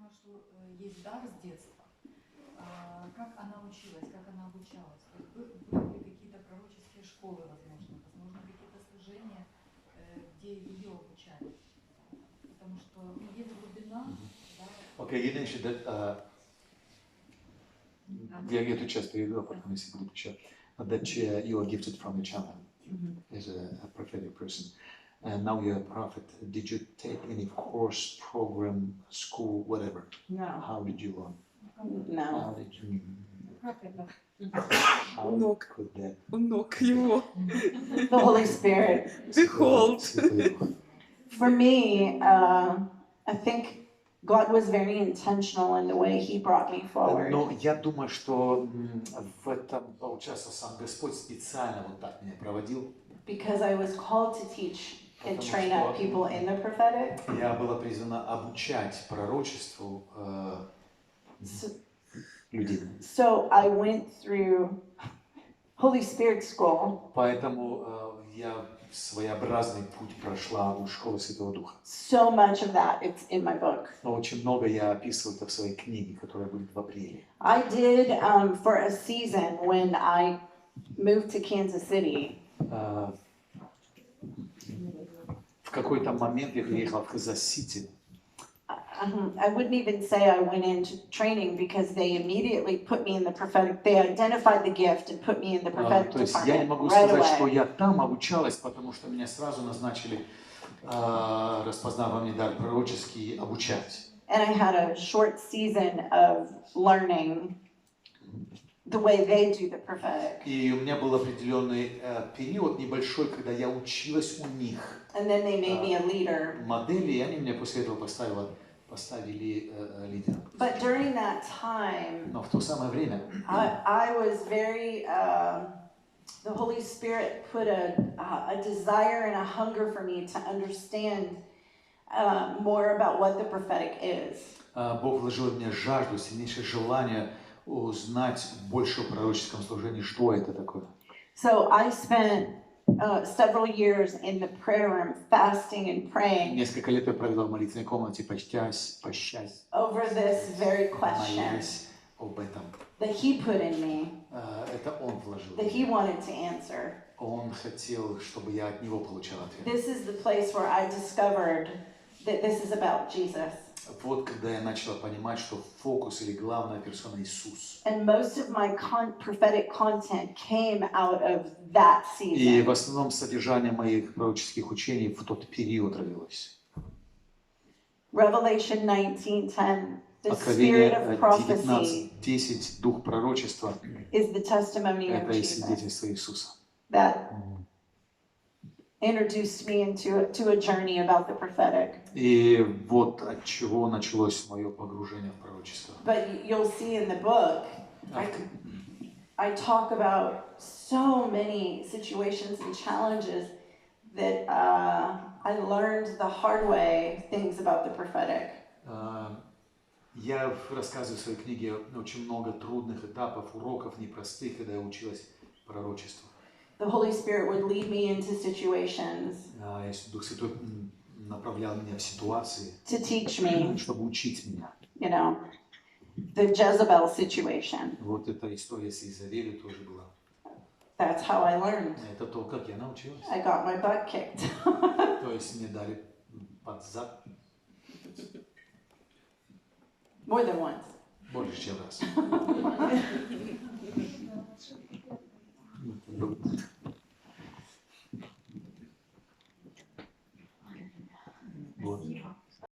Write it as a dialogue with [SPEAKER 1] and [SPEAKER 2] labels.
[SPEAKER 1] поняла, что есть дар с детства. Как она училась, как она обучалась? Были ли какие-то пророческие школы, возможно, какие-то служения, где ее обучали? Потому что есть глубина.
[SPEAKER 2] Окей, єдине, що я эту часть переведу, а потом, если будет еще, that you are gifted from the channel as a prophetic person. And now you're a prophet. Did you take any course, program, school, whatever?
[SPEAKER 3] No.
[SPEAKER 2] How did you learn?
[SPEAKER 3] No.
[SPEAKER 2] How did you? How
[SPEAKER 4] Ног.
[SPEAKER 2] could that?
[SPEAKER 4] У ног его.
[SPEAKER 3] The Holy Spirit.
[SPEAKER 4] Behold.
[SPEAKER 3] For me, I think God was very intentional in the way He brought me forward.
[SPEAKER 2] Но я думаю, что в этом, получается, сам Господь специально вот так меня проводил.
[SPEAKER 3] Because I was called to teach and
[SPEAKER 2] Потому
[SPEAKER 3] train
[SPEAKER 2] что
[SPEAKER 3] up people in the prophetic.
[SPEAKER 2] Я была призвана обучать пророчеству людей.
[SPEAKER 3] So I went through Holy Spirit school.
[SPEAKER 2] Поэтому я своеобразный путь прошла у школы Святого Духа.
[SPEAKER 3] So much of that it's in my book.
[SPEAKER 2] Но очень много я описываю это в своей книге, которая будет в апреле.
[SPEAKER 3] I did for a season when I moved to Kansas City.
[SPEAKER 2] В какой-то момент я переехал в Канзас-Сити.
[SPEAKER 3] I wouldn't even say I went into training because they immediately put me in the prophetic. They identified the gift and put me in the prophetic
[SPEAKER 2] То есть я не
[SPEAKER 3] department
[SPEAKER 2] могу
[SPEAKER 3] right
[SPEAKER 2] сказать, что
[SPEAKER 3] away.
[SPEAKER 2] я там обучалась, потому что меня сразу назначили, распознав во мне дар пророческий, обучать.
[SPEAKER 3] And I had a short season of learning the way they do the prophetic.
[SPEAKER 2] И у меня был определенный период небольшой, когда я училась у них.
[SPEAKER 3] And then they made me a leader.
[SPEAKER 2] Модели, и они меня после этого поставили лидером.
[SPEAKER 3] But during that time,
[SPEAKER 2] Но в то самое время
[SPEAKER 3] I was very, the Holy Spirit put a desire and a hunger for me to understand more about what the prophetic is.
[SPEAKER 2] Бог вложил в меня жажду, сильнейшее желание узнать больше о пророческом служении, что это такое.
[SPEAKER 3] So I spent several years in the prayer room, fasting and praying.
[SPEAKER 2] Несколько лет я провела в молитвенной комнате, пощась,
[SPEAKER 3] over this very question
[SPEAKER 2] молясь об этом.
[SPEAKER 3] that He put in me,
[SPEAKER 2] Это Он вложил.
[SPEAKER 3] that He wanted to answer.
[SPEAKER 2] Он хотел, чтобы я от Него получал ответ.
[SPEAKER 3] This is the place where I discovered that this is about Jesus.
[SPEAKER 2] Вот когда я начала понимать, что фокус или главная персона Иисус.
[SPEAKER 3] And most of my prophetic content came out of that
[SPEAKER 2] И
[SPEAKER 3] season.
[SPEAKER 2] в основном содержание моих пророческих учений в тот период родилось.
[SPEAKER 3] Revelation 19:10, the
[SPEAKER 2] Откровение
[SPEAKER 3] spirit of prophecy
[SPEAKER 2] 19:10, дух пророчества,
[SPEAKER 3] is the testimony of
[SPEAKER 2] это и
[SPEAKER 3] Jesus
[SPEAKER 2] свидетельство Иисуса.
[SPEAKER 3] that introduced me to a journey about the prophetic.
[SPEAKER 2] И вот от чего началось мое погружение в пророчество.
[SPEAKER 3] But you'll see in the book, I talk about so many situations and challenges that I learned the hard way things about the prophetic.
[SPEAKER 2] Я рассказываю в своей книге очень много трудных этапов, уроков непростых, когда я училась пророчеству.
[SPEAKER 3] The Holy Spirit would lead me into situations
[SPEAKER 2] Дух Святой направлял меня в ситуации,
[SPEAKER 3] to teach me,
[SPEAKER 2] чтобы учить меня.
[SPEAKER 3] you know, the Jezebel situation.
[SPEAKER 2] Вот эта история с Изавелью тоже была.
[SPEAKER 3] That's how I learned.
[SPEAKER 2] Это то, как я научилась.
[SPEAKER 3] I got my butt kicked.
[SPEAKER 2] То есть мне дали под зад
[SPEAKER 3] More than once.
[SPEAKER 2] больше, чем раз. Вот.